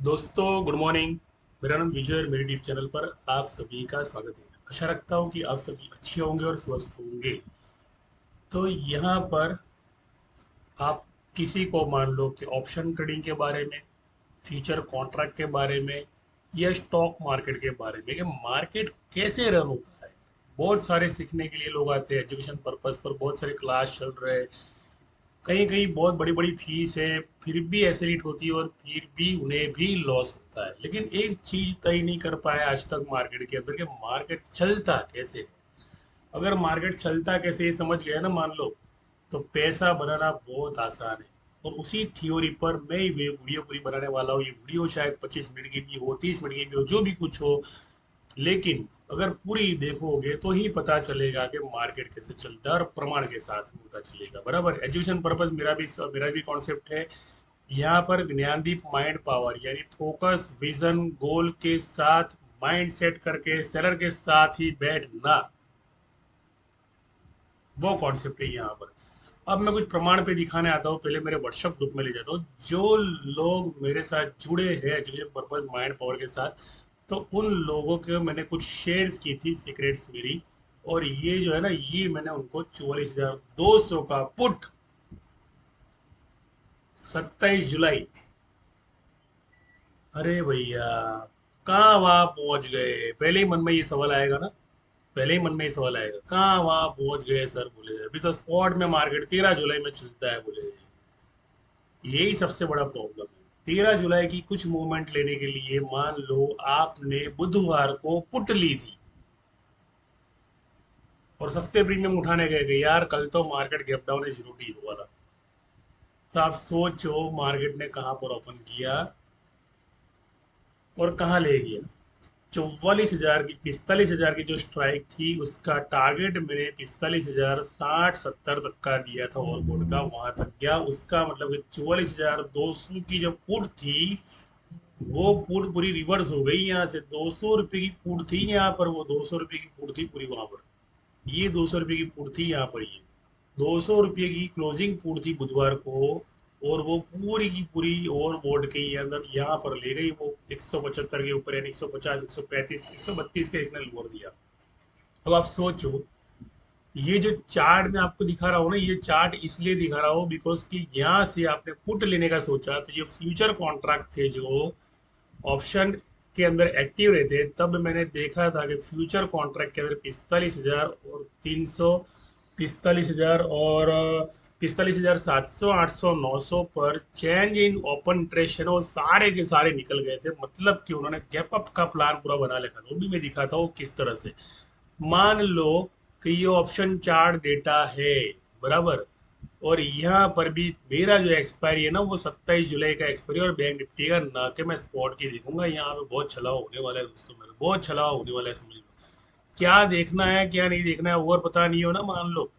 दोस्तों good morning. मेरा नाम विजय और मेरे यूट्यूब चैनल पर आप सभी का स्वागत है। आशा रखता हूँ कि आप सभी अच्छे होंगे और स्वस्थ होंगे। तो यहाँ पर आप किसी को मान लो कि ऑप्शन ट्रेडिंग के बारे में, फ्यूचर कॉन्ट्रैक्ट के बारे में या स्टॉक मार्केट के बारे में कि मार्केट कैसे रन होता है, बहुत सारे सीखने के लिए लोग आते हैं। एजुकेशन पर्पज पर बहुत सारे क्लास चल रहे हैं। कहीं कहीं बहुत बड़ी बड़ी फीस है, फिर भी एसेट होती है और फिर भी उन्हें भी लॉस होता है। लेकिन एक चीज तय नहीं कर पाए आज तक मार्केट के अंदर कि मार्केट चलता कैसे है। अगर मार्केट चलता कैसे ये समझ गया ना मान लो, तो पैसा बनाना बहुत आसान है। और उसी थ्योरी पर मैं ये वीडियो पूरी बनाने वाला हूँ। ये वीडियो शायद 25 मिनट की भी हो, 30 मिनट की भी हो, जो भी कुछ हो, लेकिन अगर पूरी देखोगे तो ही पता चलेगा कि मार्केट कैसे चलता है और प्रमाण के साथ पता चलेगा। बराबर, एजुकेशन पर्पज मेरा भी कॉन्सेप्ट है। यहाँ पर ज्ञानदीप माइंड पावर यानी फोकस विजन गोल के साथ माइंड सेट करके सेलर के साथ ही बैठना, वो कॉन्सेप्ट है यहाँ पर। अब मैं कुछ प्रमाण पे दिखाने आता हूँ, पहले मेरे व्हाट्सएप ग्रुप में ले जाता हूँ। जो लोग मेरे साथ जुड़े हैं एजुकेशन पर्पज माइंड पावर के साथ, तो उन लोगों के मैंने कुछ शेयर्स की थी, सीक्रेट्स मेरी। और ये जो है ना, ये मैंने उनको 44,200 का पुट 27 जुलाई। अरे भैया, कहाँ वहां पहुंच गए? पहले ही मन में ये सवाल आएगा ना, पहले ही मन में ये सवाल आएगा, कहाँ वहां पहुंच गए सर? बोले अभी तो स्पॉट में मार्केट 13 जुलाई में चलता है। बोले यही सबसे बड़ा प्रॉब्लम है। 13 जुलाई की कुछ मूवमेंट लेने के लिए मान लो आपने बुधवार को पुट ली थी और सस्ते प्रीमियम उठाने गए कि यार कल तो मार्केट गैप डाउन है, जीरो डी हुआ था। तो आप सोचो मार्केट ने कहाँ पर ओपन किया और कहाँ ले गया। 44,000 की, 45,000 की जो स्ट्राइक थी उसका टारगेट मैंने 45,000 60 70 तक का दिया था, ओवरबोर्ड का वहां तक गया। उसका मतलब कि 44,200 की जो पुट थी, वो पुट पूरी रिवर्स हो गई। यहाँ से 200 रुपये की पुट थी यहाँ पर, वो 200 रुपये की पुट थी पूरी वहां पर। ये 200 रुपये की पुट थी यहाँ पर, ये 200 रुपये की क्लोजिंग पुट थी बुधवार को। और वो पूरी की पूरी ओवर बोर्ड के ये अंदर यहाँ पर ले गई वो 175 के ऊपर, यानी 150 135 132 का इसने लोअर दिया। अब आप सोचो, ये जो चार्ट मैं आपको दिखा रहा हूँ ना, ये चार्ट इसलिए दिखा रहा हूँ बिकॉज कि यहाँ से आपने पुट लेने का सोचा तो ये फ्यूचर कॉन्ट्रैक्ट थे जो ऑप्शन के अंदर एक्टिव रहते हैं। तब मैंने देखा था कि फ्यूचर कॉन्ट्रैक्ट के अंदर 45,000 और 300, 45,000 और 45,700 800 900 पर चेंज इन ओपन इंटरेस्ट है ना, वो सारे के सारे निकल गए थे। मतलब कि उन्होंने गैप अप का प्लान पूरा बना लिया था। वो भी मैं दिखाता हूँ किस तरह से। मान लो कि ये ऑप्शन चार्ट डेटा है, बराबर। और यहाँ पर भी मेरा जो एक्सपायरी है ना, वो 27 जुलाई का एक्सपायरी और बैंक निफ्टी का ना के मैं स्पॉट की देखूंगा। यहाँ पे बहुत छलावा होने वाला है दोस्तों, मेरे बहुत छलावा होने वाला है, समझ लो। क्या देखना है क्या नहीं देखना है और पता नहीं हो ना मान लो,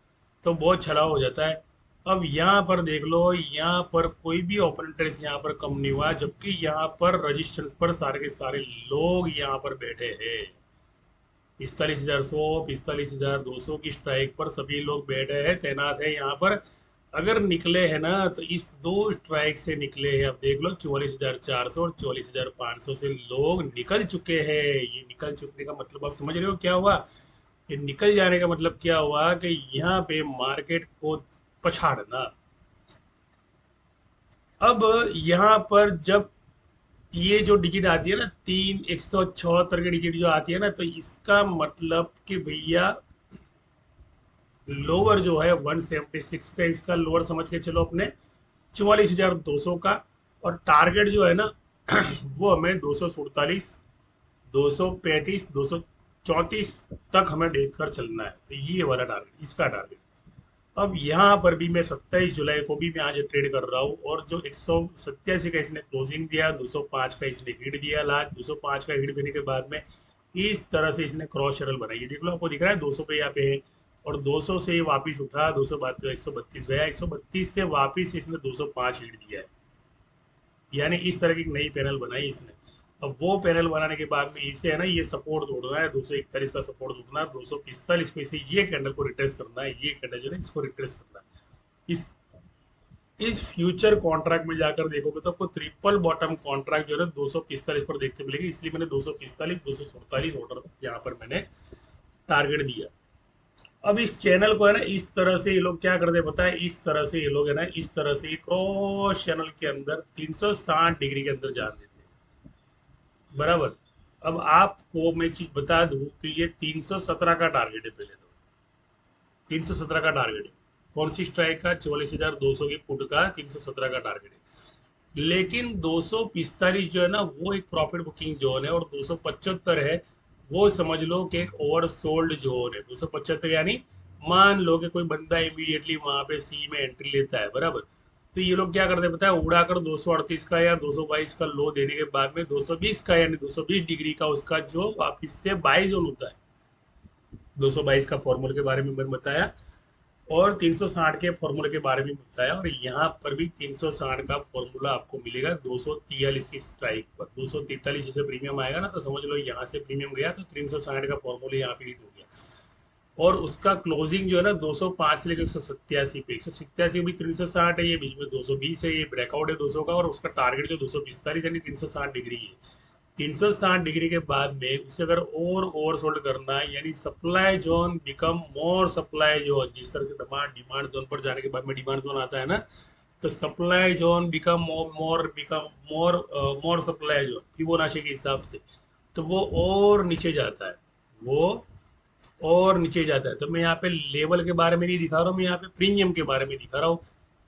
तो बहुत छलावा हो जाता है। अब यहाँ पर देख लो, यहाँ पर कोई भी ओपन इंटरेस्ट यहाँ पर कम नहीं हुआ, जबकि यहाँ पर रजिस्ट्रेशन पर सारे के सारे लोग यहाँ पर बैठे हैं। 45,100 45,200 की स्ट्राइक पर सभी लोग बैठे हैं, तैनात है यहाँ पर। अगर निकले हैं ना तो इस दो स्ट्राइक से निकले हैं। अब देख लो 44,400 और 44,500 से लोग निकल चुके हैं। ये निकल चुकने का मतलब आप समझ रहे हो क्या हुआ? ये निकल जाने का मतलब क्या हुआ कि यहाँ पे मार्केट को पछाड़ना। अब यहाँ पर जब ये जो डिजिट आती है ना, 174 की डिजिट जो आती है ना, तो इसका मतलब कि भैया लोअर जो है 176 का, इसका लोअर समझ के चलो अपने 44,200 का। और टारगेट जो है ना वो हमें 247 235 234 तक हमें देखकर चलना है। तो ये वाला टारगेट, इसका टारगेट। अब यहाँ पर भी मैं 27 जुलाई को भी मैं आज ट्रेड कर रहा हूँ, और जो 187 का इसने क्लोजिंग दिया, 205 का इसने हिट दिया। लास्ट 205 का हिट देने के बाद में इस तरह से इसने क्रॉस चैनल बनाई है। देख लो, आपको दिख रहा है 200 पे यहाँ पे है। और 200 से वापस उठा, 200 बात 132 गया, 132 से वापस इसने 205 हिट दिया है। यानी इस तरह की एक नई पैनल बनाई इसने। अब वो पैनल बनाने के बाद में इसे है ना, ये सपोर्ट तोड़ना है, 241 का सपोर्ट तोड़ना है, 245 को इसे ये कैंडल को रिट्रेस करना है, ये कैंडल जो है इसको रिट्रेस करना है। इस इस फ्यूचर कॉन्ट्रैक्ट में जाकर देखोगे तो आपको ट्रिपल बॉटम कॉन्ट्रैक्ट जो है 245 पर देखते मिलेगी, इसलिए मैंने 245 247 ऑर्डर यहाँ पर मैंने टारगेट दिया। अब इस चैनल को है ना इस तरह से ये लोग क्या करते हैं पता है, इस तरह से ये लोग है ना इस तरह से क्रॉस चैनल के अंदर 360 डिग्री के अंदर जान देते हैं, बराबर। अब आपको मैं चीज बता दूं कि ये 317 का टारगेट है, पहले तो 317 का टारगेट है। कौन सी स्ट्राइक का? 44,200 की पुट का 317 का टारगेट है। लेकिन 245 जो है ना वो एक प्रॉफिट बुकिंग जोन है, और 275 है वो समझ लो कि एक ओवरसोल्ड जोन है। 275 यानी मान लो कि कोई बंदा इमीडिएटली वहां पे सी में एंट्री लेता है, बराबर। तो ये लोग क्या करते हैं पता है, उड़ाकर 238 का या 222 का लो देने के बाद में 220 का यानी 220 डिग्री का उसका जो वापिस से बाई जोन होता है, 222 का फॉर्मूले के बारे में मैंने बताया, और 360 के फॉर्मूले के बारे में बताया, और यहाँ पर भी 360 का फॉर्मूला आपको मिलेगा 243 की स्ट्राइक पर। 243 जैसे प्रीमियम आएगा ना तो समझ लो यहाँ से प्रीमियम गया तो 360 का फॉर्मूला यहाँ पे हिट हो गया, और उसका क्लोजिंग जो है ना 205 से लेकर 187 पे, 187 भी 360 है, ये बीच में 220 है, ये ब्रेकआउट है 200 का, और उसका टारगेट जो 245 यानी 360 डिग्री है। 360 डिग्री के बाद में उसे अगर और ओवरसोल्ड करना है, यानी supply zone become more supply zone, जिस तरह से डिमांड डिमांड जोन पर जाने के बाद में डिमांड जोन आता है ना, तो supply zone become more supply zone Fibonacci के हिसाब से, तो वो और नीचे जाता है, वो और नीचे जाता है। तो मैं यहाँ पे लेवल के बारे में नहीं दिखा रहा हूँ, मैं यहाँ पे प्रीमियम के बारे में दिखा रहा हूँ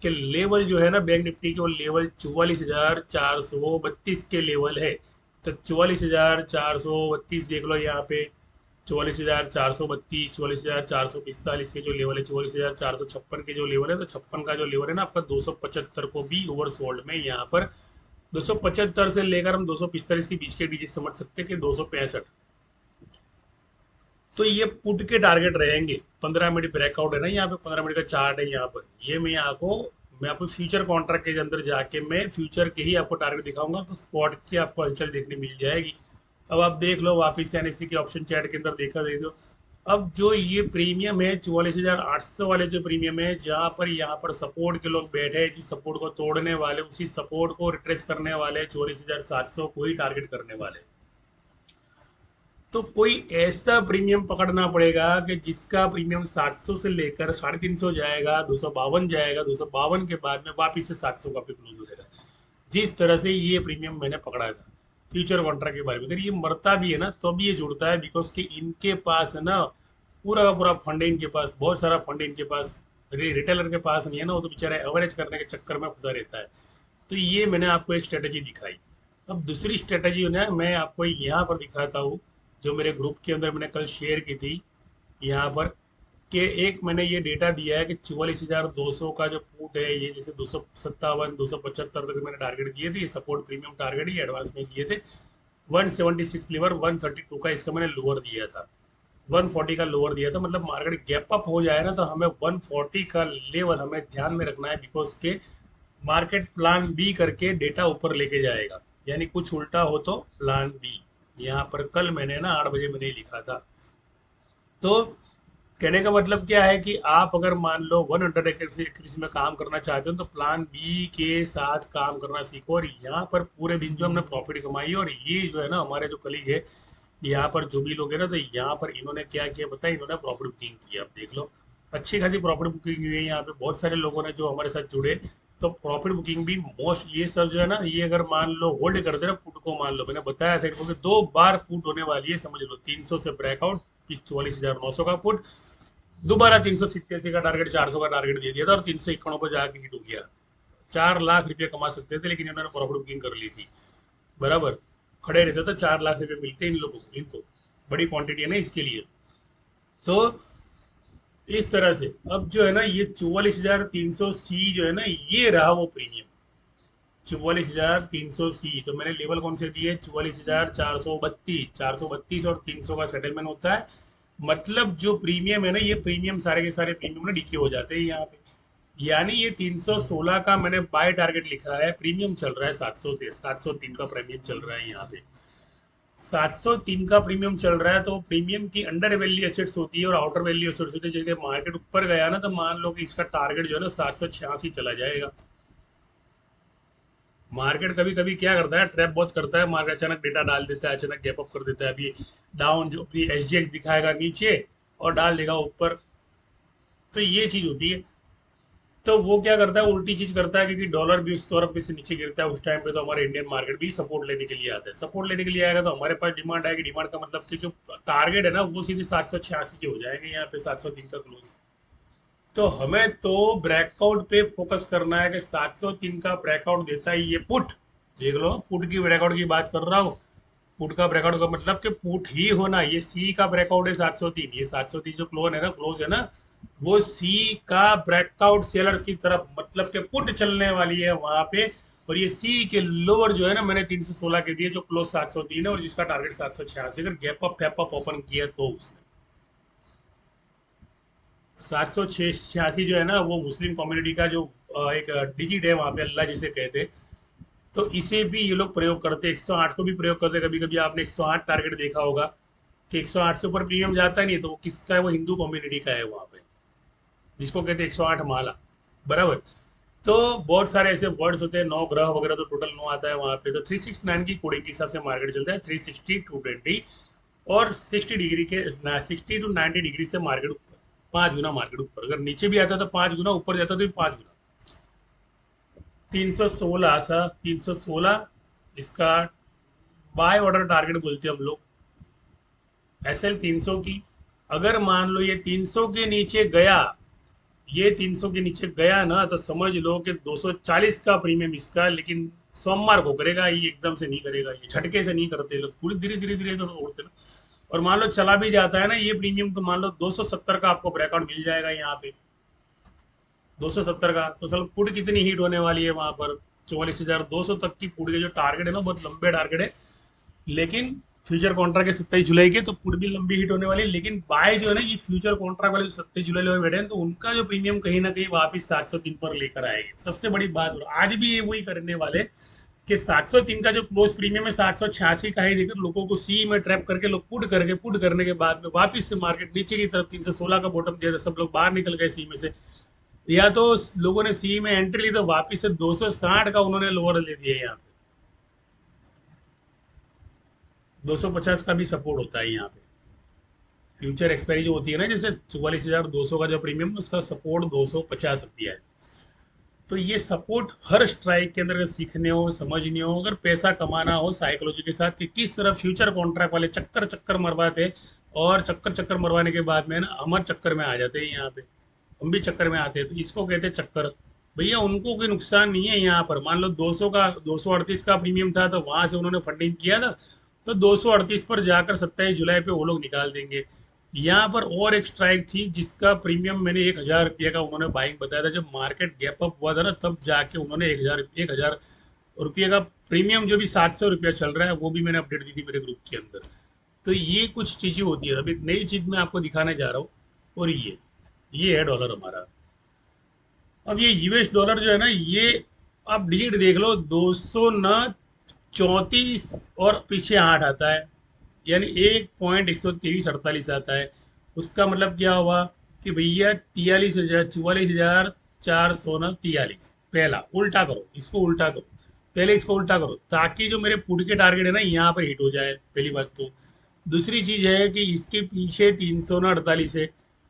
कि लेवल जो है ना बैंक निफ्टी के, वो लेवल 44,432 के लेवल है। तो 44,432 देख लो यहाँ पे, 44,432, 44,445 के जो लेवल है, 44,456 के जो लेवल है, तो 56 का जो लेवल है ना आपका 275 को भी ओवरसोल्ड में यहाँ पर 275 से लेकर हम 245 के बीच के डिजिट समझ सकते हैं कि 265। तो ये पुट के टारगेट रहेंगे। 15 मिनट ब्रेकआउट है ना यहाँ पे, 15 मिनट का चार्ट है यहाँ पर, ये मैं आपको फ्यूचर कॉन्ट्रैक्ट के अंदर जाके मैं फ्यूचर के ही आपको टारगेट दिखाऊंगा, तो स्पॉट की आपको हलचल देखने मिल जाएगी। अब आप देख लो वापिस से एनएससी के ऑप्शन चैट के अंदर देखा देख दो। अब जो ये प्रीमियम है 44,800 वाले जो प्रीमियम है, जहाँ पर यहाँ पर सपोर्ट के लोग बैठे हैं, जिस सपोर्ट को तोड़ने वाले उसी सपोर्ट को रिट्रेस करने वाले 44,700 को ही टारगेट करने वाले। तो कोई ऐसा प्रीमियम पकड़ना पड़ेगा कि जिसका प्रीमियम 700 से लेकर 350 जाएगा, 252 जाएगा, 252 के बाद में वापिस से 700 का पे क्लोज हो जाएगा। जिस तरह से ये प्रीमियम मैंने पकड़ा था फ्यूचर कॉन्ट्रैक्ट के बारे में, अगर ये मरता भी है ना तो भी ये जुड़ता है, बिकॉज कि इनके पास है ना पूरा का पूरा फंड है, इनके पास बहुत सारा फंड है इनके पास, रिटेलर के पास नहीं है ना, वो तो बेचारा एवरेज करने के चक्कर में फंसा रहता है। तो ये मैंने आपको एक स्ट्रेटेजी दिखाई। अब दूसरी स्ट्रेटेजी ना मैं आपको यहाँ पर दिखाता हूँ, जो मेरे ग्रुप के अंदर मैंने कल शेयर की थी यहाँ पर, कि एक मैंने ये डेटा दिया है कि 44,200 का जो पुट है, ये जैसे 257 275 तक मैंने टारगेट दिए थे, ये सपोर्ट प्रीमियम टारगेट ही एडवांस में दिए थे। 176 लीवर 132 का इसका मैंने लोअर दिया था, 140 का लोअर दिया था, मतलब मार्केट गैप अप हो जाए ना तो हमें 140 का लेवल हमें ध्यान में रखना है, बिकॉज के मार्केट प्लान बी करके डेटा ऊपर लेके जाएगा, यानी कुछ उल्टा हो तो प्लान बी। यहाँ पर कल मैंने ना 8 बजे मैंने लिखा था। तो कहने का मतलब क्या है कि आप अगर मान लो 100 एकड़ में काम करना चाहते हो तो प्लान बी के साथ काम करना सीखो। और यहाँ पर पूरे दिन जो हमने प्रॉफिट कमाई है, और ये जो है ना हमारे जो कलीग है यहाँ पर जो भी लोग है ना, तो यहाँ पर इन्होंने क्या किया बताया, इन्होंने प्रॉफिट बुकिंग किया, आप देख लो अच्छी खासी प्रॉफिट बुकिंग हुई है यहाँ पे, बहुत सारे लोगों ने जो हमारे साथ जुड़े। तो प्रॉफिट बुकिंग भी मोस्ट, ये सर जो है ना, ये अगर मान लो होल्ड कर दे ना पुट को, मान लो मैंने बताया था इनको कि 2 बार पुट होने वाली है, समझ लो 300 से ब्रेकआउट, 44,900 का पुट, दोबारा 387 का टारगेट, 400 का टारगेट दे दिया था, और 351 पर जाके हिट हो गया। 4 लाख रुपये कमा सकते थे, लेकिन इन्होंने प्रॉफिट बुकिंग कर ली थी, बराबर। खड़े रहते तो 4 लाख रुपये मिलते इन लोगों को, इनको बड़ी क्वांटिटी है ना इसके लिए। तो इस तरह से अब जो है ना ये 44,300 सी जो है ना, ये रहा वो प्रीमियम 44,300 सी। तो मैंने लेवल कौन से दिए, 44,432, 432 और 300 का सेटलमेंट होता है। मतलब जो प्रीमियम है ना, ये प्रीमियम सारे के सारे प्रीमियम ना डीके हो जाते हैं यहाँ पे। यानी ये 316 का मैंने बाय टारगेट लिखा है, प्रीमियम चल रहा है 703 का प्रीमियम चल रहा है यहाँ पे। 703 का प्रीमियम चल रहा है, तो प्रीमियम की अंडर वैल्यू एसेट्स होती है और आउटर वैल्यू एसेट्स होती है। जैसे मार्केट ऊपर गया ना तो मान लो कि इसका टारगेट जो है ना 786 चला जाएगा, मार्केट कभी कभी क्या करता है, ट्रैप बहुत करता है, मार्केट अचानक डेटा डाल देता है, अचानक गैप अप कर देता है। अभी डाउन जो अपनी एसजीएक्स दिखाएगा नीचे और डाल देगा ऊपर, तो ये चीज होती है। तो वो क्या करता है, उल्टी चीज करता है, क्योंकि डॉलर भी उस तरफ से नीचे गिरता है उस टाइम पे, तो हमारे इंडियन मार्केट भी सपोर्ट लेने के लिए आता है। सपोर्ट लेने के लिए आएगा तो हमारे पास डिमांड आएगी। डिमांड का मतलब कि जो टारगेट है ना वो सीधे 786 के हो जाएंगे, यहाँ पे 703 का क्लोज। तो हमें तो ब्रेकआउट पे फोकस करना है कि 703 का ब्रेकआउट देता है ये पुट। देख लो, पुट की ब्रेकआउट की बात कर रहा हूँ। पुट का ब्रेकआउट का मतलब कि पुट ही होना, ये सी का ब्रेकआउट है 703। ये 703 जो क्लोज है ना, वो सी का ब्रेकआउट सेलर्स की तरफ, मतलब कि पुट चलने वाली है वहां पे। और ये सी के लोअर जो है ना, मैंने 316 के दिए, जो क्लोज 703 है और जिसका टारगेट 786। अगर gap up fap up open किया तो उसने 786 जो है ना, वो मुस्लिम कम्युनिटी का जो एक डिजिट है वहां पे, अल्लाह जिसे कहते, तो इसे भी ये लोग प्रयोग करते, 108 को भी प्रयोग करते। कभी कभी आपने 108 टारगेट देखा होगा कि 108 से ऊपर प्रीमियम जाता नहीं, तो वो किसका है, वो हिंदू कम्युनिटी का है वहां पे, जिसको कहते हैं 108 माला, बराबर। तो बहुत सारे ऐसे वर्ड्स होते हैं, 9 ग्रह वगैरह, तो टोटल 9 आता है वहां पे। तो 369 की कोडिंग के हिसाब से मार्केट चलता है, 360, 220 और 60 डिग्री के, 60 to 90 डिग्री से मार्केट ऊपर, 5 गुना मार्केट ऊपर। अगर नीचे भी आता है तो 5 गुना, ऊपर जाता है तो 5 गुना। 316 सा, 316 इसका बाय ऑर्डर टारगेट बोलते हैं हम लोग, एसएल 300 की। अगर मान लो ये 300 के नीचे गया, ये 300 के नीचे गया ना, तो समझ लो कि 240 का प्रीमियम इसका, लेकिन सोमवार को करेगा, ये एकदम से नहीं करेगा, ये झटके से नहीं करते लोग, पूरी धीरे धीरे धीरे तो तोड़ते ना। और मान लो चला भी जाता है ना ये प्रीमियम, तो मान लो 270 का आपको ब्रेकआउट मिल जाएगा यहाँ पे, 270 का। तो चलो पुट कितनी हीट होने वाली है वहां पर, 44,200 तक की पुट के जो टारगेट है ना, बहुत लंबे टारगेट है। लेकिन फ्यूचर कॉन्ट्रैक्ट के 27 जुलाई के, तो पुट भी लंबी हिट होने वाली है। लेकिन बाय जो है ना, ये फ्यूचर कॉन्ट्रैक्ट वाले 27 जुलाई में बैठे हैं, तो उनका जो प्रीमियम कहीं ना कहीं वापिस 703 पर लेकर आएगी। सबसे बड़ी बात, आज भी ये वही करने वाले कि 703 का जो क्लोज प्रीमियम है 786 का ही देकर लोगों को सी में ट्रैप करके लोग पुट करने के बाद में वापिस से मार्केट नीचे की तरफ 316 का बॉटम दिया था, सब लोग बाहर निकल गए सी में से। या तो लोगों ने सी में एंट्री ली तो वापिस से 260 का उन्होंने लोअर ले दिया। यहाँ पे 250 का भी सपोर्ट होता है यहाँ पे। फ्यूचर एक्सपायरी जो होती है ना, जैसे 44,200 का जो प्रीमियम, उसका सपोर्ट 250 रुपया है। तो ये सपोर्ट हर स्ट्राइक के अंदर अगर सीखने हो, समझने हो, अगर पैसा कमाना हो साइकोलॉजी के साथ, कि किस तरह फ्यूचर कॉन्ट्रैक्ट वाले चक्कर चक्कर मरवाते, और चक्कर चक्कर मरवाने के बाद में ना हमारे चक्कर में आ जाते हैं यहाँ पे, हम भी चक्कर में आते हैं, तो इसको कहते हैं चक्कर। भैया उनको कोई नुकसान नहीं है यहाँ पर। मान लो 200 का, 238 का प्रीमियम था, तो वहां से उन्होंने फंडिंग किया था, तो 238 पर जाकर 27 जुलाई पे वो लोग निकाल देंगे। यहाँ पर और एक स्ट्राइक थी जिसका प्रीमियम मैंने 1,000 रुपये का उन्होंने बाइंग बताया था, जब मार्केट गैप अप हुआ था ना, तब जाके उन्होंने 1,000 रुपये का प्रीमियम, जो भी 700 रुपया चल रहा है, वो भी मैंने अपडेट दी थी मेरे ग्रुप के अंदर। तो ये कुछ चीजें होती है। अब एक नई चीज मैं आपको दिखाने जा रहा हूँ, और ये है डॉलर हमारा। अब ये यूएस डॉलर जो है ना, ये आप डिजिट देख लो, 200 न 34 और पीछे 8 आता है, यानी 1.12348 आता है। उसका मतलब क्या हुआ कि भैया 43,000, 44,443। पहला उल्टा करो, इसको उल्टा करो, पहले इसको उल्टा करो, ताकि जो मेरे पुट के टारगेट है ना यहाँ पर हिट हो जाए, पहली बात तो। दूसरी चीज है कि इसके पीछे 348 है,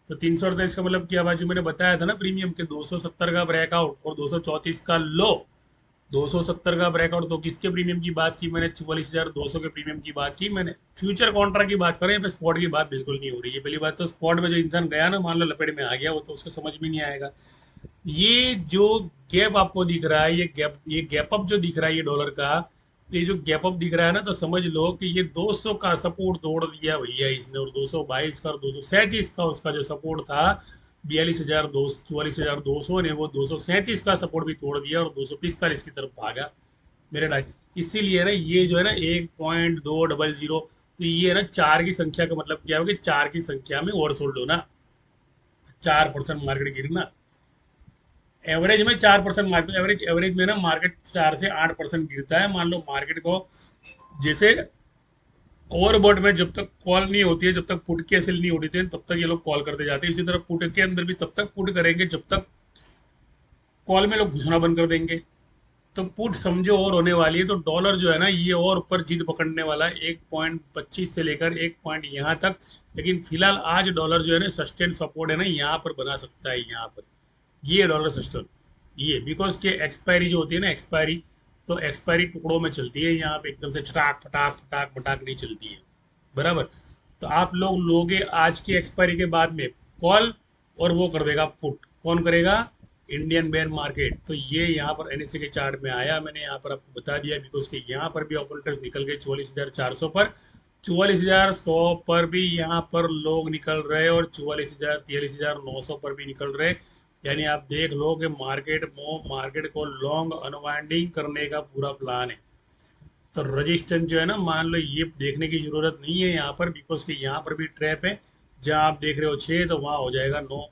तो 348 का मतलब क्या हुआ, जो मैंने बताया था ना प्रीमियम के 270 का ब्रेकआउट और 234 का लो। 270 का ब्रेकआउट, तो किसके प्रीमियम की बात की मैंने, 44,200 के प्रीमियम की बात की मैंने। फ्यूचर कॉन्ट्रैक्ट की बात करें, यहाँ पे स्पॉट की बात बिल्कुल नहीं हो रही है। पहली बात तो स्पॉट में जो इंसान गया ना, मान लो लपेट में आ गया, वो तो उसको समझ में नहीं आएगा। ये जो गैप आपको दिख रहा है, ये गैप अप जो दिख रहा है ये डॉलर का, तो ये जो गैप अप दिख रहा है ना, तो समझ लो कि ये 200 का सपोर्ट तोड़ दिया भैया इसने, और 222 का और 237 का उसका जो सपोर्ट था, 44,200 ने वो 237 का सपोर्ट भी तोड़ दिया और 245 की तरफ भागा मेरे डाइट। इसीलिए ना ये जो है ना 1.200, तो ये है ना 4 की संख्या का मतलब क्या होगा कि 4 की संख्या में ओवरसोल्ड होना, 4% मार्केट गिरना। एवरेज में 4% मार्केट, एवरेज में ना मार्केट 4 से 8% गिरता है। मान लो मार्केट को जैसे ओवरबॉट में जब तक कॉल नहीं होती है, जब तक पुट की एसेल नहीं उड़ती है, तब तक ये लोग कॉल करते जाते हैं। इसी तरह पुट के अंदर भी तब तक पुट करेंगे जब तक कॉल में लोग घुसना बंद कर देंगे, तो पुट समझो और होने वाली है, तो डॉलर जो है ना ये और ऊपर जीत पकड़ने वाला है 1.25 से लेकर 1 पॉइंट यहाँ तक। लेकिन फिलहाल आज डॉलर जो है ना सस्टेन सपोर्ट है ना यहाँ पर बना सकता है, यहाँ पर ये डॉलर सिस्टम, ये बिकॉज के एक्सपायरी जो होती है ना एक्सपायरी, तो एक्सपायरी टुकड़ों में चलती है, यहाँ पे एकदम से छटाक फटाक फटाक फटाक नहीं चलती है, बराबर। तो आप लोग लोगे आज की एक्सपायरी के बाद में कॉल, और वो कर देगा पुट, कौन करेगा, इंडियन बेयर मार्केट। तो ये यहाँ पर एनएसए के चार्ट में आया, मैंने यहाँ पर आपको बता दिया, बिकॉज के यहाँ पर भी ऑपरेटर्स निकल गए 44,400 पर, 44,100 पर भी यहाँ पर लोग निकल रहे, और 44,000 43,900 पर भी निकल रहे। यानी आप देख लो कि मार्केट को लॉन्ग अनवाइंडिंग करने का पूरा प्लान है। तो रजिस्टेंस जो है ना, मान लो ये देखने की जरूरत नहीं है यहाँ पर, बिकॉज कि यहाँ पर भी ट्रैप है। जहाँ आप देख रहे हो 6 तो वहाँ हो जाएगा 9,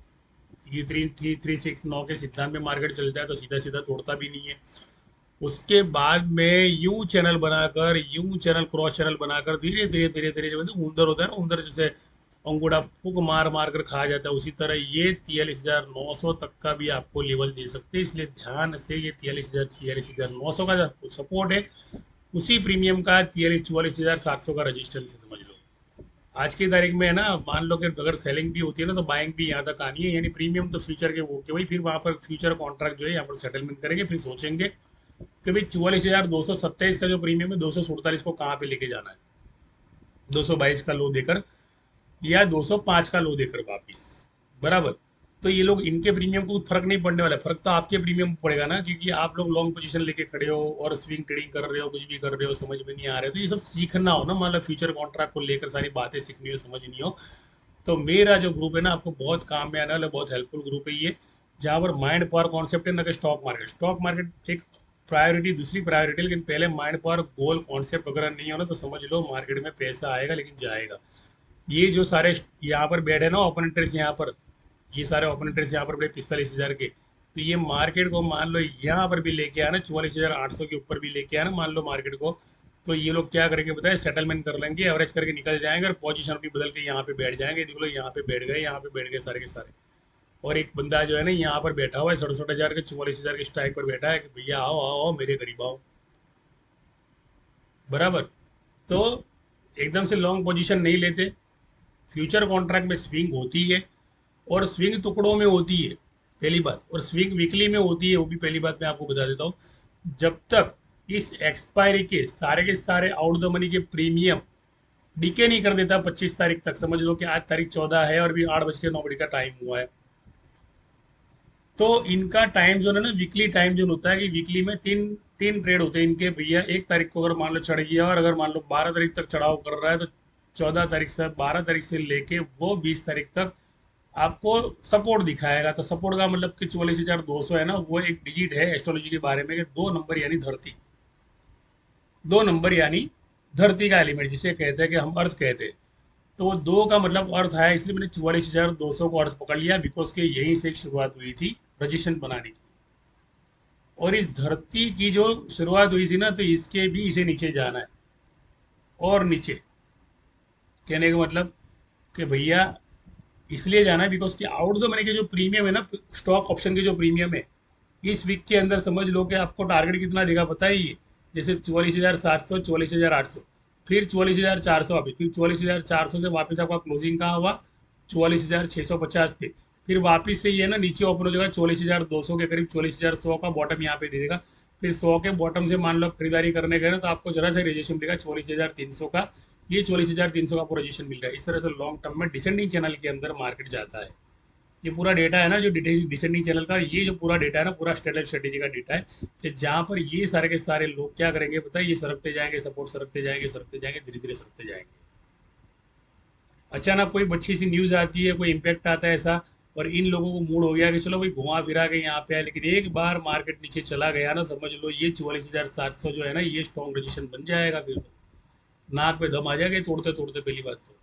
ये 3,3,6,9 के सिद्धांत में मार्केट चलता है, तो सीधा सीधा तोड़ता भी नहीं है। उसके बाद में यू चैनल बनाकर, यू चैनल क्रॉस चैनल बनाकर धीरे धीरे धीरे धीरे, जैसे उंदर होता है ना, उंदर जैसे अंगूठा फूक मार मार कर खा जाता है, उसी तरह ये 43,900 तक का भी आपको लेवल दे सकते हैं। इसलिए ध्यान से, ये 43,900 का सपोर्ट है, उसी प्रीमियम का 44,000 का रजिस्टेंस है, समझ लो। आज की तारीख में है ना, मान लो कि अगर सेलिंग भी होती है ना, तो बाइंग भी यहाँ तक आनी है। यानी प्रीमियम तो फ्यूचर के वो के वही, फिर वहाँ पर फ्यूचर कॉन्ट्रैक्ट जो है यहाँ पर सेटलमेंट करेंगे, फिर सोचेंगे कि भाई 44,227 का जो प्रीमियम है 247 को कहाँ पे लेके जाना है, 222 का लो देकर या 205 का लो देकर वापिस, बराबर। तो ये लोग, इनके प्रीमियम को फर्क नहीं पड़ने वाला, फर्क तो आपके प्रीमियम को पड़ेगा ना, क्योंकि आप लोग लॉन्ग पोजीशन लेके खड़े हो और स्विंग ट्रेडिंग कर रहे हो, कुछ भी कर रहे हो, समझ में नहीं आ रहे हो। तो ये सब सीखना हो ना, मतलब फ्यूचर कॉन्ट्रैक्ट को लेकर सारी बातें सीखनी हो, समझनी हो, तो मेरा जो ग्रुप है ना आपको बहुत काम में आने वाला, बहुत हेल्पफुल ग्रुप है ये, जहाँ पर माइंड पावर कॉन्सेप्ट है ना कि स्टॉक मार्केट। स्टॉक मार्केट एक प्रायोरिटी, दूसरी प्रायोरिटी, लेकिन पहले माइंड पावर गोल कॉन्सेप्ट अगर नहीं हो ना, तो समझ लो मार्केट में पैसा आएगा लेकिन जाएगा। ये जो सारे यहाँ पर बैठे ना ओपोनेंट्स, यहाँ पर ये सारे ओपोनेंट्स यहाँ पर बैठे 45,000 के, तो ये मार्केट को मान लो यहाँ पर भी लेके आना, 44,800 के ऊपर भी लेके आना मान लो मार्केट को, तो ये लोग क्या करेंगे बताए, सेटलमेंट कर लेंगे, एवरेज करके निकल जाएंगे, और पोजीशन भी बदल के यहाँ पे बैठ जाएंगे। देख लो यहाँ पे बैठ गए, यहाँ पे बैठ गए सारे के सारे। और एक बंदा जो है ना यहाँ पर बैठा हुआ है 67,000 के, 44,000 के स्ट्राइक पर बैठा है कि भैया आओ आओ आओ मेरे करीब आओ, बराबर। तो एकदम से लॉन्ग पोजीशन नहीं लेते, फ्यूचर कॉन्ट्रैक्ट में स्विंग होती है, और स्विंग टुकड़ों में होती है, पहली बात, और स्विंग वीकली में होती है, वो भी पहली बात मैं आपको बता देता हूँ। जब तक इस एक्सपायरी के सारे आउट द मनी के प्रीमियम डीके नहीं कर देता 25 तारीख तक, समझ लो कि आज तारीख 14 है और भी 8:09 का टाइम हुआ है, तो इनका टाइम जोन है ना, वीकली टाइम जोन होता है कि वीकली में तीन तीन ट्रेड होते हैं इनके भैया। 1 तारीख को अगर मान लो चढ़ गया, और अगर मान लो 12 तारीख तक चढ़ाव कर रहा है, तो 14 तारीख से 12 तारीख से लेके वो 20 तारीख तक आपको सपोर्ट दिखाएगा। तो सपोर्ट का मतलब कि 44,200 है ना, वो एक डिजिट है एस्ट्रोलॉजी के बारे में कि 2 नंबर यानी धरती, 2 नंबर यानी धरती का एलिमेंट, जिसे कहते हैं कि हम अर्थ कहते हैं। तो वो 2 का मतलब अर्थ है, इसलिए मैंने 44,200 को अर्थ पकड़ लिया, बिकॉज के यहीं से शुरुआत हुई थी रजिस्ट्रेशन बनाने की। और इस धरती की जो शुरुआत हुई थी ना, तो इसके भी इसे नीचे जाना है, और नीचे कहने का मतलब कि भैया इसलिए जाना है बिकॉज कि आउट द मनी के जो प्रीमियम है ना, स्टॉक ऑप्शन के जो प्रीमियम है, इस वीक के अंदर समझ लो कि आपको टारगेट कितना देगा पता है ये, जैसे 44,700, 44,800, फिर 44,400 वापस, फिर 44,400 से वापस आपका क्लोजिंग कहाँ हुआ, 44,650 पे, फिर वापस से ये ना नीचे ओपन हो जाएगा 44,200 के करीब, 44,100 का बॉटम यहाँ पे दे देगा। फिर 100 के बॉटम से मान लो खरीदारी करने गए ना, तो आपको जरा सा रजिस्ट्रेशन मिलेगा 44,300 का, ये 44,300 का आपको रजिस्ट्रेशन मिल रहा है। इस तरह से लॉन्ग टर्म में डिसेंडिंग चैनल के अंदर मार्केट जाता है। ये पूरा डेटा है ना जो डिसेंडिंग चैनल का, ये जो पूरा डेटा है ना, पूरा स्ट्रेटेजी का डेटा है, कि जहाँ पर ये सारे के सारे लोग क्या करेंगे पता है, ये सरकते जाएंगे, सपोर्ट सरकते जाएंगे, सरकते जाएंगे, धीरे धीरे सरकते जाएंगे। अचानक कोई अच्छी सी न्यूज़ आती है, कोई इम्पैक्ट आता है ऐसा, और इन लोगों को मूड हो गया कि चलो भाई घुमा फिरा के यहाँ पे आए, लेकिन एक बार मार्केट नीचे चला गया ना, समझ लो ये 44,700 जो है ना, ये स्ट्रॉन्ग रजिस्ट्रेशन बन जाएगा, फिर तो नाक पे दम आ जाएगा तोड़ते तोड़ते, पहली बात तो।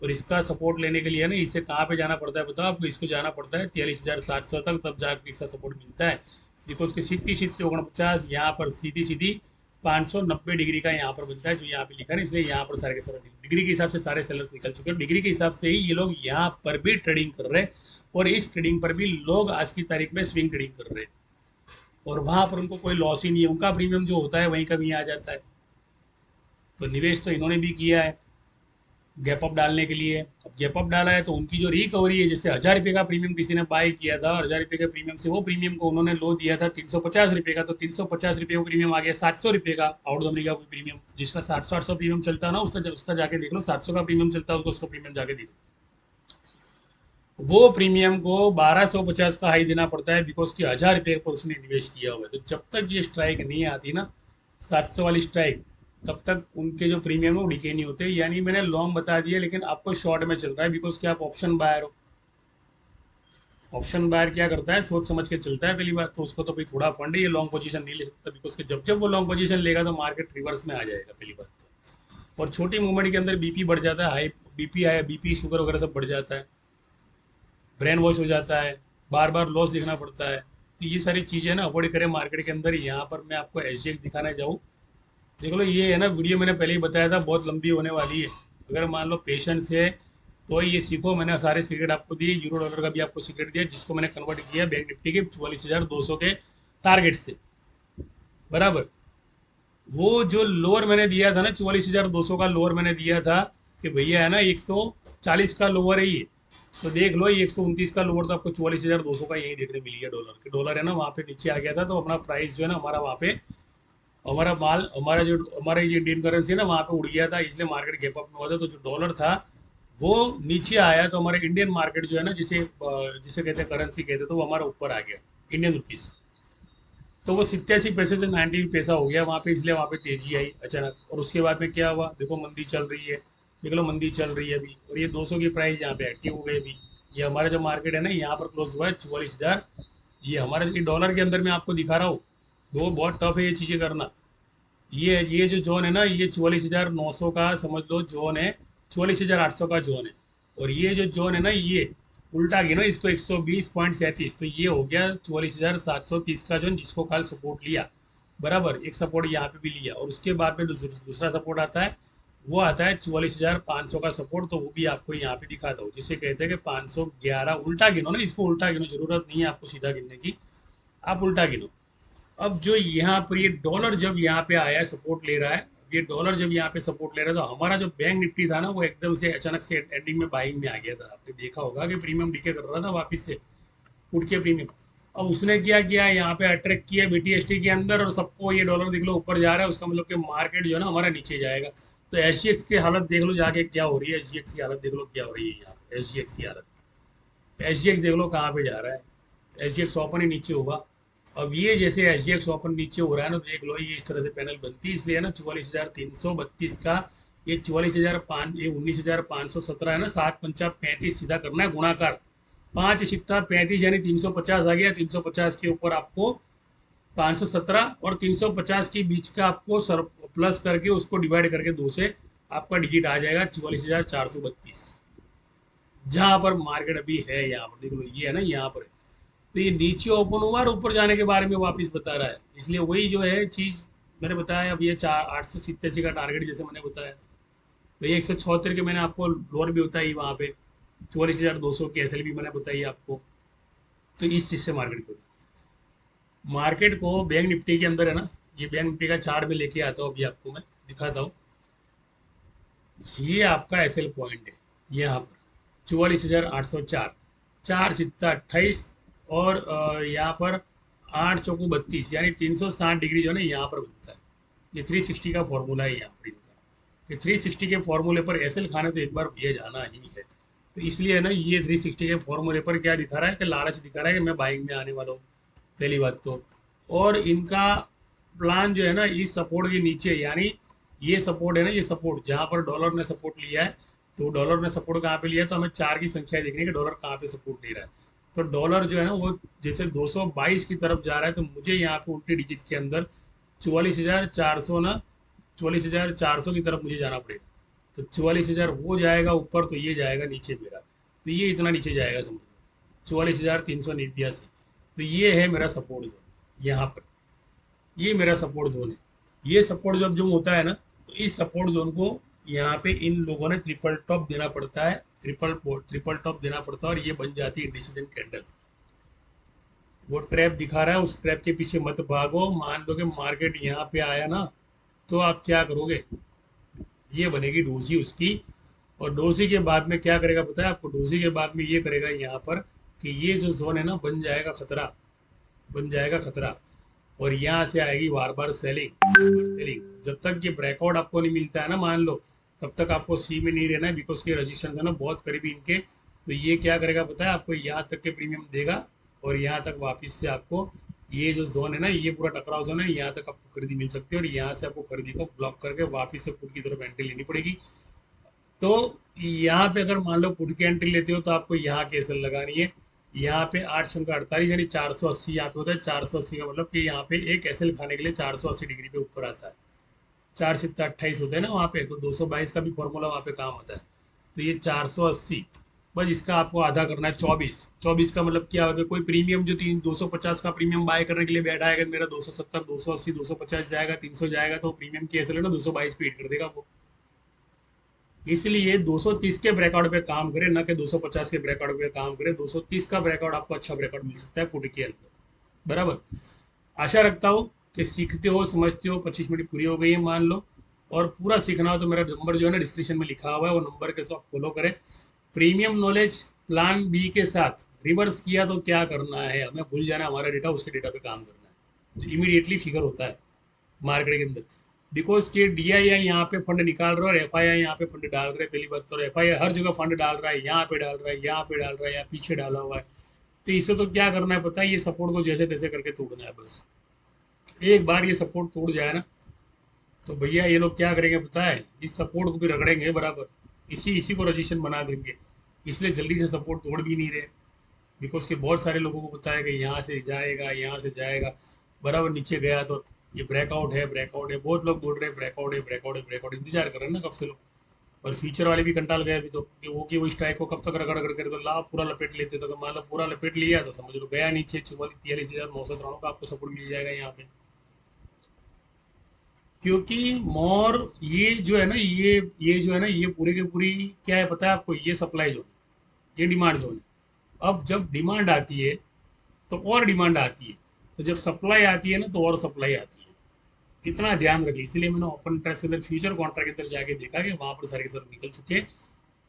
और इसका सपोर्ट लेने के लिए ना, इसे कहाँ पे जाना पड़ता है बताओ आपको, इसको जाना पड़ता है 43,700 तक, तब जाकर इसका सपोर्ट मिलता है। देखो उसकी सीधी सीधी 49 यहाँ पर सीधी सीधी 590 डिग्री का यहाँ पर बनता है, जो यहाँ पे लिखा है ना, इसलिए यहाँ पर सारे के सारे डिग्री के हिसाब से सारे सेलर्स निकल चुके हैं, डिग्री के हिसाब से ही ये लोग यहाँ पर भी ट्रेडिंग कर रहे हैं, और इस ट्रेडिंग पर भी लोग आज की तारीख में स्विंग ट्रेडिंग कर रहे हैं। और वहां पर उनको कोई लॉस ही नहीं है, उनका प्रीमियम जो होता है वहीं का वहीं आ जाता है। तो निवेश तो इन्होंने भी किया है गैप अप डालने के लिए। अब गैप अप डाला है तो उनकी जो रिकवरी है, जैसे 1000 रुपये का प्रीमियम किसी ने बाय किया था, 1000 रुपये के प्रीमियम से वो प्रीमियम को उन्होंने लो दिया था 350 रुपये का, तो 350 रुपये को प्रीमियम आ गया 700 रुपये का। आउट ऑफ अमेरिका कोई प्रीमियम जिसका 700 800 प्रीमियम चलता है ना, उसका उसका जाके देख लो, 700 का प्रीमियम चलता है, उसका प्रीमियम जाके देख लो। वो प्रीमियम को 1250 का हाई देना पड़ता है, बिकॉज की 1000 रुपये पर उसने इन्वेस्ट किया हुआ है। तो जब तक ये स्ट्राइक नहीं आती ना, 700 वाली स्ट्राइक, तब तक उनके जो प्रीमियम है वो डिके नहीं होते। यानी मैंने लॉन्ग बता दिया, लेकिन आपको शॉर्ट में चल रहा है, बिकॉज कि आप ऑप्शन बायर हो। ऑप्शन बायर क्या करता है, सोच समझ के चलता है पहली बात तो, उसको तो भाई थोड़ा फंड है, ये लॉन्ग पोजीशन नहीं ले सकता, बिकॉज कि जब जब वो लॉन्ग पोजीशन लेगा तो मार्केट रिवर्स में आ जाएगा पहली बात तो। और छोटी मूवमेंट के अंदर बीपी बढ़ जाता है, हाई बीपी है, बीपी शुगर वगैरह सब बढ़ जाता है, ब्रेन वॉश हो जाता है, बार बार लॉस देखना पड़ता है। तो ये सारी चीज़ें ना अवॉइड करें मार्केट के अंदर। यहाँ पर मैं आपको एच दिखाने जाऊँ, देख लो ये है ना, वीडियो मैंने पहले ही बताया था बहुत लंबी होने वाली है। अगर मान लो पेशेंस है तो ये सीखो, मैंने सारे सीक्रेट आपको दिए, यूरो डॉलर का भी आपको सीक्रेट दिया, जिसको मैंने कन्वर्ट किया बैंक निफ्टी के 44,200 के टारगेट से। बराबर, वो जो लोअर मैंने दिया था ना, 44,200 का लोअर मैंने दिया था कि भैया है ना 140 का लोअर है ये, तो देख लो ये 129 का लोअर, तो आपको 44,200 का यही देखने मिल गया। डॉलर के डॉलर है ना वहाँ पे नीचे आ गया था, तो अपना प्राइस जो है ना हमारा वहाँ पे, हमारा माल, हमारा ये इंडियन करेंसी है ना वहाँ पे उड़ गया था, इसलिए मार्केट गैप अप में हुआ था। तो जो डॉलर था वो नीचे आया, तो हमारे इंडियन मार्केट जो है ना, जिसे कहते हैं करेंसी कहते हैं, तो वो हमारा ऊपर आ गया इंडियन रुपीस। तो वो 87 पैसे से 90 पैसा हो गया वहाँ पे, इसलिए वहाँ पे तेजी आई अचानक। और उसके बाद में क्या हुआ, देखो मंदी चल रही है, देख लो मंदी चल रही है अभी, और ये 200 की प्राइस यहाँ पे एक्टिव हो गई अभी। ये हमारा जो मार्केट है ना यहाँ पर क्लोज हुआ है 44,000। ये हमारे ये डॉलर के अंदर मैं आपको दिखा रहा हूँ, वो बहुत टफ है ये चीज़ें करना। ये जो जोन है ना, ये 44,900 का समझ लो जोन है, 44,800 का जोन है। और ये जो जोन है ना, ये उल्टा गिनो इसको, 120.37, तो ये हो गया 44,730 का जोन, जिसको कल सपोर्ट लिया। बराबर, एक सपोर्ट यहाँ पे भी लिया, और उसके बाद में दूसरा सपोर्ट आता है, वो आता है 44,500 का सपोर्ट। तो वो भी आपको यहाँ पे दिखाता हूँ, जिसे कहते हैं कि 511। उल्टा गिनो ना इसको, उल्टा गिनो, जरूरत नहीं है आपको सीधा गिनने की, आप उल्टा गिनो। अब जो यहाँ पर ये डॉलर जब यहाँ पे आया है सपोर्ट ले रहा है, ये डॉलर जब यहाँ पे सपोर्ट ले रहा है, तो हमारा जो बैंक निफ्टी था ना, वो एकदम से अचानक से एंडिंग में बाइंग में आ गया था। आपने देखा होगा कि प्रीमियम डीके कर रहा था वापस से, उठ के प्रीमियम। अब उसने क्या किया, यहाँ पे अट्रैक्ट किया बीटीएसटी के अंदर, और सबको ये डॉलर देख लो ऊपर जा रहा है, उसका मतलब कि मार्केट जो है ना हमारा नीचे जाएगा। तो एसजीएक्स की हालत देख लो जाके क्या हो रही है, एसजीएक्स की हालत देख लो क्या हो रही है यहाँ पे, एसजीएक्स की हालत, एसजीएक्स देख लो कहाँ पे जा रहा है, एसजीएक्स ओपन ही नीचे होगा। अब ये जैसे एसजीएक्स ओपन नीचे हो रहा है ना, तो देख लो ये इस तरह से पैनल बनती है, इसलिए ना 44,332 का, ये 44,500, ये 19,517 है ना, 7×5 = 35 सीधा करना है गुणाकार, 5×35 यानी 350 आ गया। 350 के ऊपर आपको 517 और 350 के बीच का आपको सर प्लस करके उसको डिवाइड करके 2 से आपका डिजिट आ जाएगा 44,432, जहां पर मार्केट अभी है। यहाँ पर देख लो ये है ना यहाँ पर, तो ये नीचे ओपन हुआ और ऊपर जाने के बारे में वापस बता रहा है, इसलिए वही जो है चीज़ मैंने बताया। अब ये 887 का टारगेट जैसे मैंने बताया, तो ये 176 के मैंने आपको लोअर भी बताई वहाँ पे, 44,200 की एसएल भी मैंने बताई आपको। तो इस चीज़ से मार्केट को बैंक निफ्टी के अंदर है ना, ये बैंक निफ्टी का चार्ट में लेके आता हूँ, अभी आपको मैं दिखाता हूँ। ये आपका एसएल पॉइंट है यहाँ पर 44,804, 4 सित्ता 28, और यहाँ पर 8 चौको 32, यानी 360 डिग्री जो है ना यहाँ पर बनता है। ये 360 का फॉर्मूला है यहाँ पर इनका, कि 360 के फॉर्मूले पर एसएल खाने तो एक बार ये जाना ही है। तो इसलिए ना ये 360 के फॉर्मूले पर क्या दिखा रहा है, कि लालच दिखा रहा है कि मैं बाइंग में आने वाला हूँ, पहली बात तो। और इनका प्लान जो है ना इस सपोर्ट के नीचे, यानी ये सपोर्ट है ना, ये सपोर्ट जहाँ पर डॉलर ने सपोर्ट लिया है, तो डॉलर ने सपोर्ट कहाँ पे लिया है, तो हमें 4 की संख्या देखनी है कि डॉलर कहाँ पे सपोर्ट ले रहा है। तो डॉलर जो है ना वो जैसे 222 की तरफ जा रहा है, तो मुझे यहाँ पे उल्टी डिजिट के अंदर 44,400 ना, 44,400 की तरफ मुझे जाना पड़ेगा। तो 44,000 वो जाएगा ऊपर, तो ये जाएगा नीचे मेरा, तो ये इतना नीचे जाएगा समझ लो, 44,389। तो ये है मेरा सपोर्ट जोन यहाँ पर, ये मेरा सपोर्ट जोन है। ये सपोर्ट जोन जो होता है ना, तो इस सपोर्ट जोन को यहाँ पे इन लोगों ने ट्रिपल टॉप देना पड़ता है, ट्रिपल टॉप देना पड़ता है, और ये बन जाती है इंडिसीजन कैंडल। वो ट्रैप दिखा रहा है, उस ट्रैप के पीछे मत भागो। मान लो कि मार्केट यहाँ पे आया ना, तो आप क्या करोगे, ये बनेगी डोजी उसकी। और डोजी के बाद में क्या करेगा पता है आपको, डोजी के बाद में ये करेगा यहाँ पर कि ये जो जोन है ना बन जाएगा खतरा, बन जाएगा खतरा। और यहाँ से आएगी बार बार सेलिंग, सेलिंग। जब तक ये ब्रेकआउट आपको नहीं मिलता है ना मान लो, तब तक आपको सी में नहीं रहना है, बिकॉज के रजिस्ट्रेशन है ना बहुत करीबी इनके। तो ये क्या करेगा पता है आपको, यहाँ तक के प्रीमियम देगा और यहाँ तक वापस से आपको, ये जो जोन है ना ये पूरा टकराव जोन है, यहाँ तक आपको खरीदी मिल सकती है और यहाँ से आपको खरीदी को ब्लॉक करके वापस से पुट की तरफ एंट्री लेनी पड़ेगी। तो यहाँ पे अगर मान लो पुट की एंट्री लेते हो तो आपको यहाँ केसल लगानी है। यहाँ पे 8 ×48 यानी 480 यहाँ पे होता है। 480 का मतलब कि यहाँ पे एक एसएल खाने के लिए 480 डिग्री पे ऊपर आता है। 4 × 7 = 28 होता है ना वहाँ पे, तो 222 का भी फॉर्मूला वहाँ पे काम होता है। तो ये 480, बस इसका आपको आधा करना है 24। 24 का मतलब क्या होगा, कोई प्रीमियम जो 250 का प्रीमियम बाय करने के लिए बैठा है, अगर मेरा 270 280 250 जाएगा 300 जाएगा, तो प्रीमियम की एसएल है ना 222 पे हिट कर देगा वो। इसलिए 230 के ब्रेकआउट पे काम करे, ना कि 250 के ब्रेकआउट पे काम करे। 230 का ब्रेकआउट आपको अच्छा ब्रेकआउट मिल सकता है पुट की हेल्प पे, बराबर। आशा रखता हूँ कि सीखते हो, समझते हो। 25 मिनट पूरी हो गई है मान लो, और पूरा सीखना हो तो मेरा नंबर जो है ना डिस्क्रिप्शन में लिखा हुआ है, वो नंबर के साथ फॉलो करें। प्रीमियम नॉलेज प्लान बी के साथ रिवर्स किया तो क्या करना है, हमें भूल जाना हमारा डेटा, उसके डेटा पे काम करना है, तो इमीडिएटली फिगर होता है मार्केट के अंदर। बिकॉज के DII यहाँ पे फंड निकाल रहा है और FII यहाँ पे फंड डाल रहे हैं। पहली बात तो FII हर जगह फंड डाल रहा है, यहाँ पे डाल रहा है, यहाँ पे डाल रहा है, या पीछे डाला हुआ है। तो इसे तो क्या करना है पता है, ये सपोर्ट को जैसे तैसे करके तोड़ना है बस। एक बार ये सपोर्ट टूट जाए ना, तो भैया ये लोग क्या करेंगे पता है, इस सपोर्ट को भी रगड़ेंगे बराबर, इसी इसी को रजिस्ट्रेशन बना देंगे। इसलिए जल्दी से सपोर्ट तोड़ भी नहीं रहे, बिकॉज के बहुत सारे लोगों को पता है कि यहाँ से जाएगा, यहाँ से जाएगा, बराबर नीचे गया तो ये ब्रेकआउट है, ब्रेकआउट है। बहुत लोग बोल रहे हैं ब्रेकआउट है, ब्रेकआउट है, ब्रेकआउट, इंतजार कर रहे हैं ना कब से लोग। और फ्यूचर वाले भी कंटाल गए अभी तो, कि वो स्ट्राइक को कब तक रगड़ रगड़ कर, तो ला पूरा लपेट लेते। तो मान लो पूरा लपेट लिया तो समझ लो गया नीचे 44,993 का आपको सपोर्ट मिल जाएगा यहाँ पे। क्योंकि मोर ये जो है ना, ये जो है ना, ये पूरे के पूरी क्या है पता है आपको, ये सप्लाई जोन, ये डिमांड जोन है। अब जब डिमांड आती है तो और डिमांड आती है, तो जब सप्लाई आती है ना तो और सप्लाई आती है। इतना ध्यान रखिए। इसलिए मैंने ओपन इंटरेस्ट के अंदर फ्यूचर कॉन्ट्रैक्ट के अंदर जाके देखा कि वहां पर सारे के सारे निकल चुके हैं।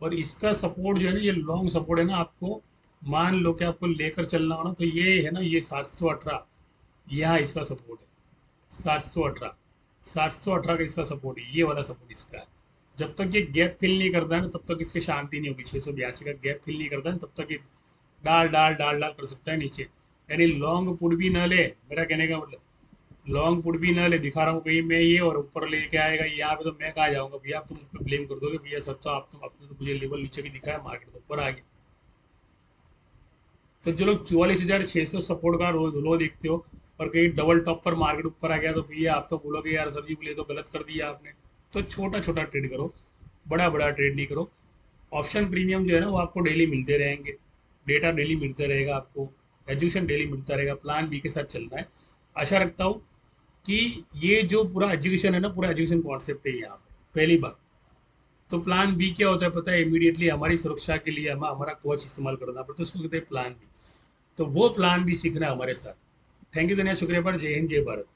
और इसका सपोर्ट जो है ना, ये लॉन्ग सपोर्ट है ना, आपको मान लो कि आपको लेकर चलना हो ना, तो ये है ना, ये 718 यहाँ इसका सपोर्ट है। 718, 718 का इसका सपोर्ट है, ये वाला सपोर्ट इसका है। जब तक ये गैप फिल नहीं करता है ना, तब तक इसकी शांति नहीं होगी। 682 का गैप फिल नहीं करता है तब तक ये डाल डाल डाल डाल कर सकता है नीचे। यानी लॉन्ग पुट भी ना ले, मेरा कहने का मतलब, लॉन्ग पुट भी ना ले। दिखा रहा हूँ कहीं मैं ये, और ऊपर लेके आएगा यहाँ पे, तो मैं कहाँ जाऊंगा भैया, आप तुम मुझ पर ब्लेम कर दोगे भैया सब तो आप तुम अपने, तो मुझे लेवल नीचे की दिखाया, मार्केट तो ऊपर आ गया। तो जो लोग 44,600 सपोर्ट का लो देखते हो, और कहीं डबल टॉप पर मार्केट ऊपर आ गया, तो भैया आप तो बोलोगे यार सर जी बोले तो गलत कर दिया आपने। तो छोटा छोटा ट्रेड करो, बड़ा बड़ा ट्रेड नहीं करो। ऑप्शन प्रीमियम जो है ना वो आपको डेली मिलते रहेंगे, डेटा डेली मिलता रहेगा आपको, एजुकेशन डेली मिलता रहेगा। प्लान बी के साथ चलना है। आशा रखता हूँ कि ये जो पूरा एजुकेशन है ना, पूरा एजुकेशन कॉन्सेप्ट है यहाँ पे। पहली बात तो प्लान बी क्या होता है पता है, इमीडिएटली हमारी सुरक्षा के लिए हमें हमारा कवच इस्तेमाल करना पड़ता है, उसको कहते हैं प्लान बी। तो वो प्लान भी सीखना है हमारे साथ। थैंक यू, धन्यवाद, शुक्रिया पर। जय हिंद, जय भारत।